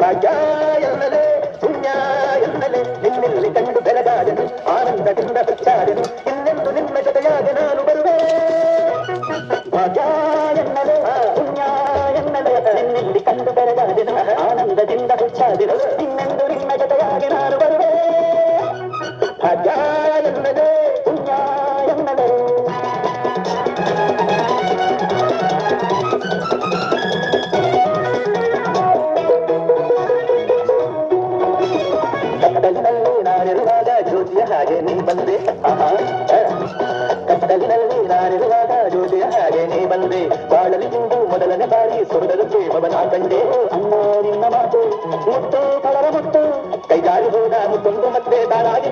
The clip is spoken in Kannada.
ಭಾಗ್ಯ ಎನ್ನಲೆ ಪುಣ್ಯ ಎನ್ನಲೆ ನಿನ್ನಲ್ಲಿ ಕಂಡು ಬೆಳಗಾದೆನು ಆನಂದದಿಂದ ಹುಚ್ಚಾದೆನು ಇನ್ನೆಂದು ನಿನ್ನ ಜೊತೆಯಾಗೆ ನಾನು ಬರುವೆ ಭಾಗ್ಯ ಎನ್ನಲೆ ಪುಣ್ಯ ಎನ್ನಲೆ ನಿನ್ನಲ್ಲಿ ಕಂಡು ಬೆಳಗಾದೆನು ಆನಂದದಿಂದ ಹುಚ್ಚಾದೆನು ಇನ್ನೆಂದು ನಿನ್ನ ಜೊತೆಯಾಗೆ ನಾನು ಬರುವೆ ಭಾಗ್ಯ ಎನ್ನಲೆ ಪುಣ್ಯ ಎನ್ನಲೆ ಕತ್ತಲಿನಲ್ಲಿ ನಾನಿರುವಾಗ ಜ್ಯೋತಿಯ ಹಾಗೆ ನೀ ಬಂದೆ ಕತ್ತಲಿನಲ್ಲಿ ನಾನಿರುವಾಗ ಜ್ಯೋತಿಯ ಹಾಗೆ ನೀ ಬಂದೆ ಬಾಳಲಿ ಇಂದು ಮೊದಲನೇ ಬಾರಿ ಸ್ವರ್ಗದ ಪ್ರೇಮವನ ಕಂಡೆ ಅನ್ನ ನಿನ್ನ ಮಾತು ಮುತ್ತು ಕಳರ ಮುತ್ತು ಕೈಗಾರಿ ಹೋದ ಮುತ್ತೊಂದು ಮತ್ತೆ ತಾನಾಗಿ